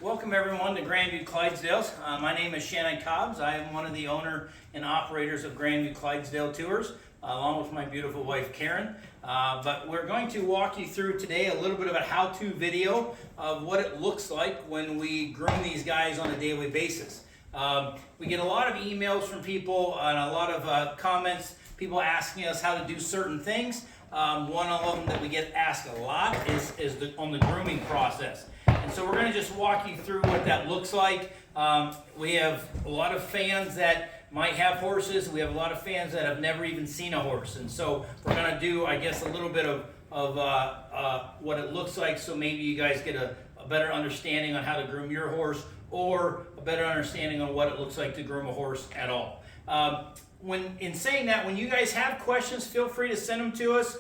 Welcome everyone to Grandview Clydesdales. My name is Shannon Cobbs. I am one of the owner and operators of Grandview Clydesdale Tours, along with my beautiful wife Karen. But we're going to walk you through today a little bit of a how-to video of what it looks like when we groom these guys on a daily basis. We get a lot of emails from people and a lot of comments, people asking us how to do certain things. One of them that we get asked a lot is on the grooming process. And so we're going to just walk you through what that looks like. We have a lot of fans that might have horses. We have a lot of fans that have never even seen a horse. And so we're going to do, I guess, a little bit of what it looks like, so maybe you guys get a better understanding on how to groom your horse, or a better understanding on what it looks like to groom a horse at all. In saying that, when you guys have questions, feel free to send them to us.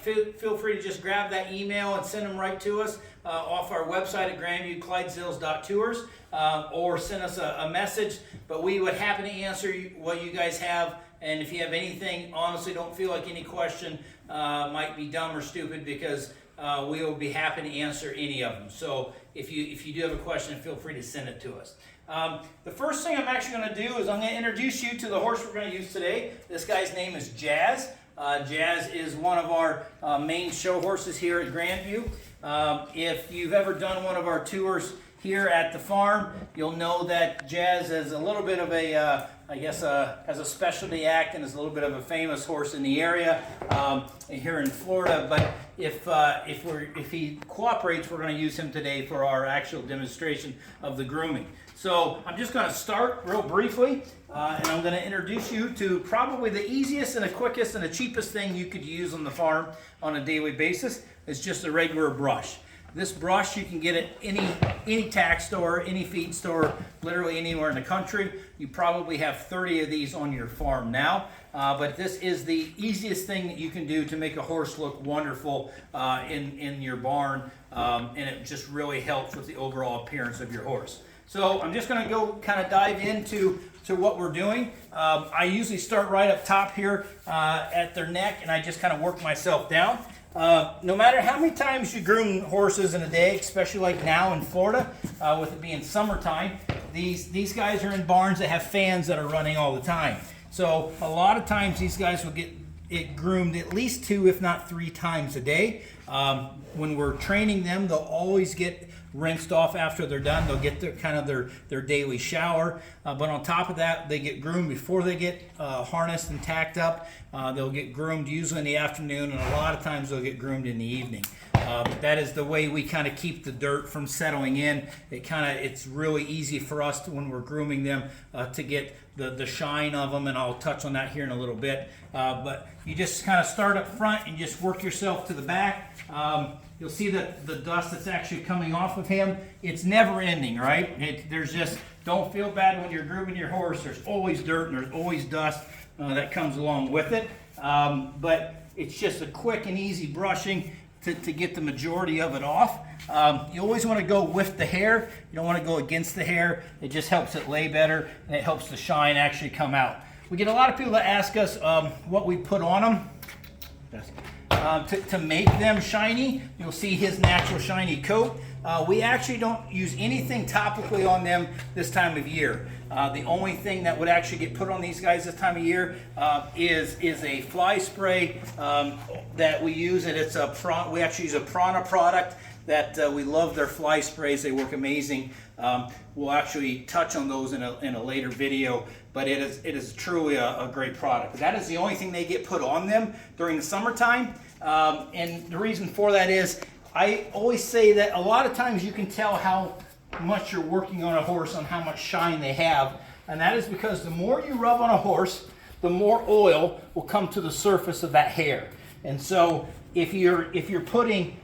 Feel free to just grab that email and send them right to us off our website at grandviewclydesdales.tours, or send us a message. But we would happy to answer what you guys have. And if you have anything, honestly, don't feel like any question might be dumb or stupid, because we will be happy to answer any of them. So if you do have a question, feel free to send it to us. The first thing I'm actually going to do is I'm going to introduce you to the horse we're going to use today. This guy's name is Jazz. Jazz is one of our main show horses here at Grandview. If you've ever done one of our tours here at the farm, you'll know that Jazz is a little bit of a, has a specialty act and is a little bit of a famous horse in the area here in Florida. But if he cooperates, we're going to use him today for our actual demonstration of the grooming. So I'm just going to start real briefly, and I'm going to introduce you to probably the easiest and the quickest and the cheapest thing you could use on the farm on a daily basis. It's just a regular brush. This brush you can get at any tack store, any feed store, literally anywhere in the country. You probably have 30 of these on your farm now. But this is the easiest thing that you can do to make a horse look wonderful in your barn, and it just really helps with the overall appearance of your horse. So I'm just going to go kind of dive into what we're doing. I usually start right up top here at their neck, and I just kind of work myself down. No matter how many times you groom horses in a day, especially like now in Florida, with it being summertime, these guys are in barns that have fans that are running all the time. So a lot of times these guys will get it groomed at least 2, if not 3 times a day. When we're training them, they'll always get rinsed off after they're done. They'll get their daily shower, but on top of that, they get groomed before they get harnessed and tacked up. They'll get groomed usually in the afternoon, and a lot of times they'll get groomed in the evening. That is the way we kind of keep the dirt from settling in. It's really easy for us when we're grooming them to get the shine of them, and I'll touch on that here in a little bit. But you just kind of start up front and just work yourself to the back. You'll see that the dust that's actually coming off of him, it's never ending, right? Don't feel bad when you're grooming your horse. There's always dirt and there's always dust that comes along with it. But it's just a quick and easy brushing to get the majority of it off. You always want to go with the hair. You don't want to go against the hair. It just helps it lay better, and it helps the shine actually come out. We get a lot of people that ask us what we put on them to make them shiny. You'll see his natural shiny coat. We actually don't use anything topically on them this time of year. The only thing that would actually get put on these guys this time of year is a fly spray that we use, and we actually use a Prana product that we love their fly sprays. They work amazing. We'll actually touch on those in a later video, but it is truly a great product. That is the only thing they get put on them during the summertime, and the reason for that is I always say that a lot of times you can tell how much you're working on a horse on how much shine they have, and that is because the more you rub on a horse, the more oil will come to the surface of that hair. And so if you're putting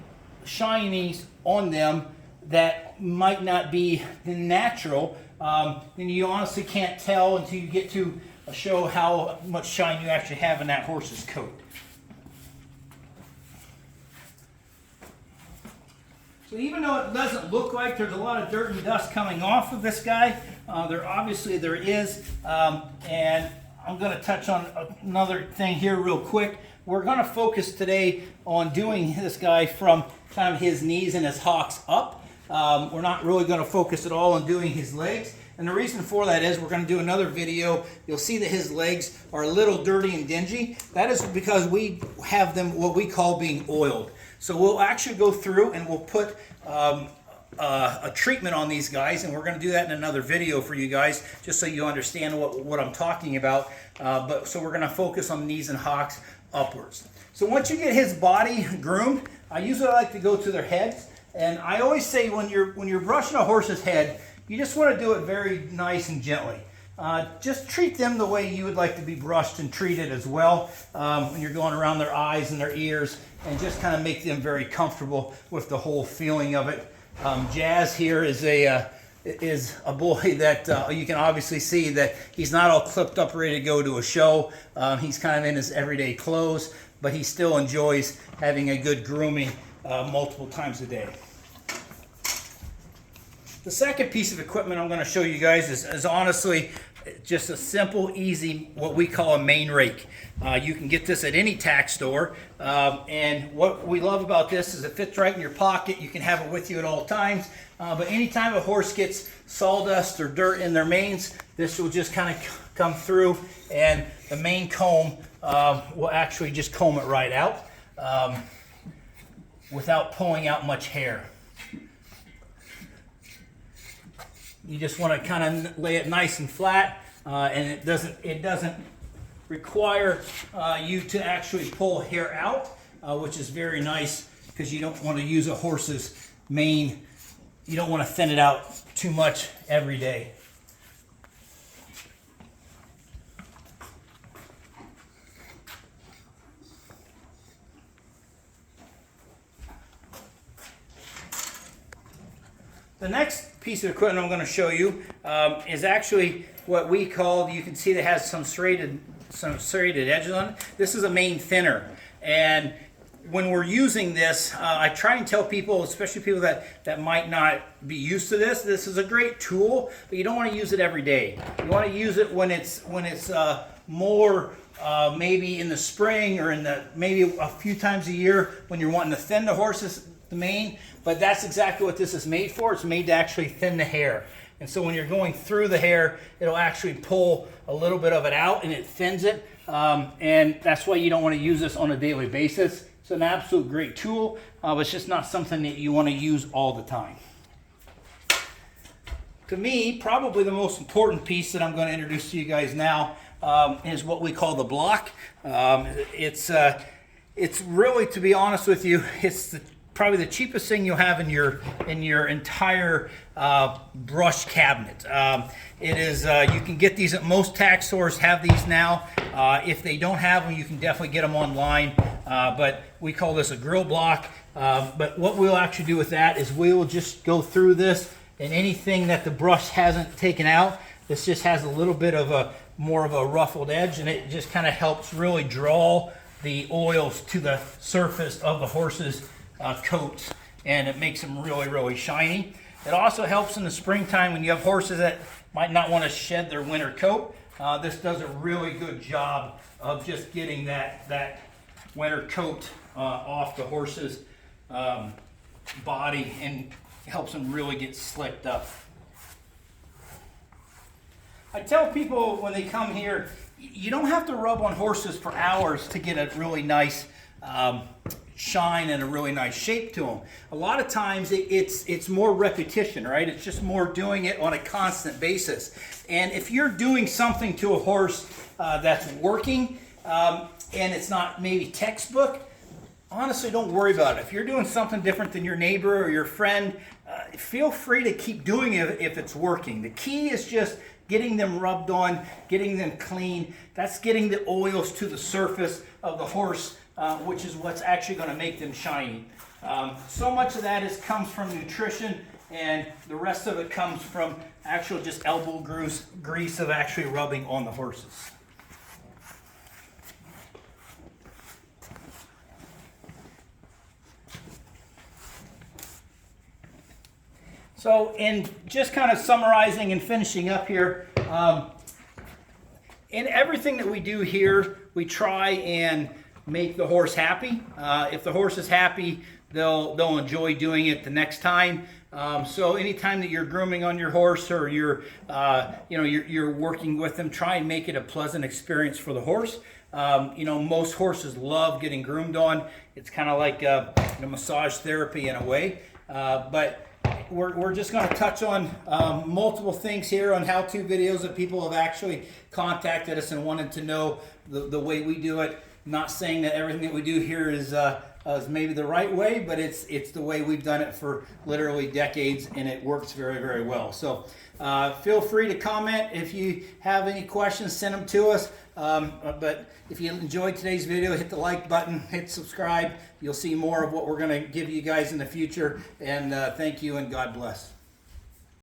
shinies on them that might not be natural, then you honestly can't tell until you get to show how much shine you actually have in that horse's coat. So even though it doesn't look like there's a lot of dirt and dust coming off of this guy, there is, and I'm going to touch on another thing here real quick. We're going to focus today on doing this guy from kind of his knees and his hocks up. We're not really going to focus at all on doing his legs. And the reason for that is we're going to do another video. You'll see that his legs are a little dirty and dingy. That is because we have them what we call being oiled. So we'll actually go through and we'll put a treatment on these guys, and we're going to do that in another video for you guys, just so you understand what I'm talking about. So we're going to focus on knees and hocks upwards. So once you get his body groomed, I usually like to go to their heads, and I always say when you're brushing a horse's head, you just want to do it very nice and gently. Just treat them the way you would like to be brushed and treated as well, when you're going around their eyes and their ears, and just kind of make them very comfortable with the whole feeling of it. Jazz here is a boy that you can obviously see that he's not all clipped up ready to go to a show. He's kind of in his everyday clothes, but he still enjoys having a good grooming multiple times a day. The second piece of equipment I'm going to show you guys is honestly just a simple, easy, what we call a main rake. You can get this at any tack store, and what we love about this is it fits right in your pocket. You can have it with you at all times, but anytime a horse gets sawdust or dirt in their manes, this will just kind of come through, and the mane comb will actually just comb it right out without pulling out much hair. You just want to kind of lay it nice and flat, and it doesn't require you to actually pull hair out, which is very nice because you don't want to use a horse's mane. You don't want to thin it out too much every day. The next piece of equipment I'm going to show you is actually what we call, you can see that has some serrated edges on it. This is a mane thinner, and when we're using this, I try and tell people, especially people that might not be used to this is a great tool, but you don't want to use it every day. You want to use it when it's more maybe in the spring, or maybe a few times a year when you're wanting to thin the mane. But that's exactly what this is made for. It's made to actually thin the hair. And so when you're going through the hair, it'll actually pull a little bit of it out and it thins it. And that's why you don't want to use this on a daily basis. It's an absolute great tool, but it's just not something that you want to use all the time. To me, probably the most important piece that I'm going to introduce to you guys now is what we call the block. It's really, to be honest with you, it's probably the cheapest thing you'll have in your entire brush cabinet. It is you can get these at most tack stores. Have these now. If they don't have them, you can definitely get them online. But we call this a grill block. But what we'll actually do with that is we will just go through this, and anything that the brush hasn't taken out, this just has a little bit of more of a ruffled edge, and it just kind of helps really draw the oils to the surface of the horse's coats, and it makes them really, really shiny. It also helps in the springtime when you have horses that might not want to shed their winter coat. This does a really good job of just getting that winter coat off the horse's body, and helps them really get slicked up. I tell people when they come here, you don't have to rub on horses for hours to get a really nice shine and a really nice shape to them. A lot of times it's more repetition, right? It's just more doing it on a constant basis. And if you're doing something to a horse that's working and it's not maybe textbook, honestly, don't worry about it. If you're doing something different than your neighbor or your friend, feel free to keep doing it if it's working. The key is just getting them rubbed on, getting them clean. That's getting the oils to the surface of the horse, which is what's actually going to make them shiny. So much of that comes from nutrition, and the rest of it comes from actual just elbow grease of actually rubbing on the horses. So in just kind of summarizing and finishing up here, in everything that we do here, we try and make the horse happy. If the horse is happy, they'll enjoy doing it the next time. So anytime that you're grooming on your horse, or you're working with them, try and make it a pleasant experience for the horse. Most horses love getting groomed on. It's kind of like massage therapy in a way. But we're just going to touch on multiple things here on how-to videos that people have actually contacted us and wanted to know the way we do it. Not saying that everything that we do here is maybe the right way, but it's the way we've done it for literally decades, and it works very, very well. So feel free to comment if you have any questions. Send them to us. But if you enjoyed today's video, hit the like button, hit subscribe. You'll see more of what we're going to give you guys in the future. And thank you, and God bless.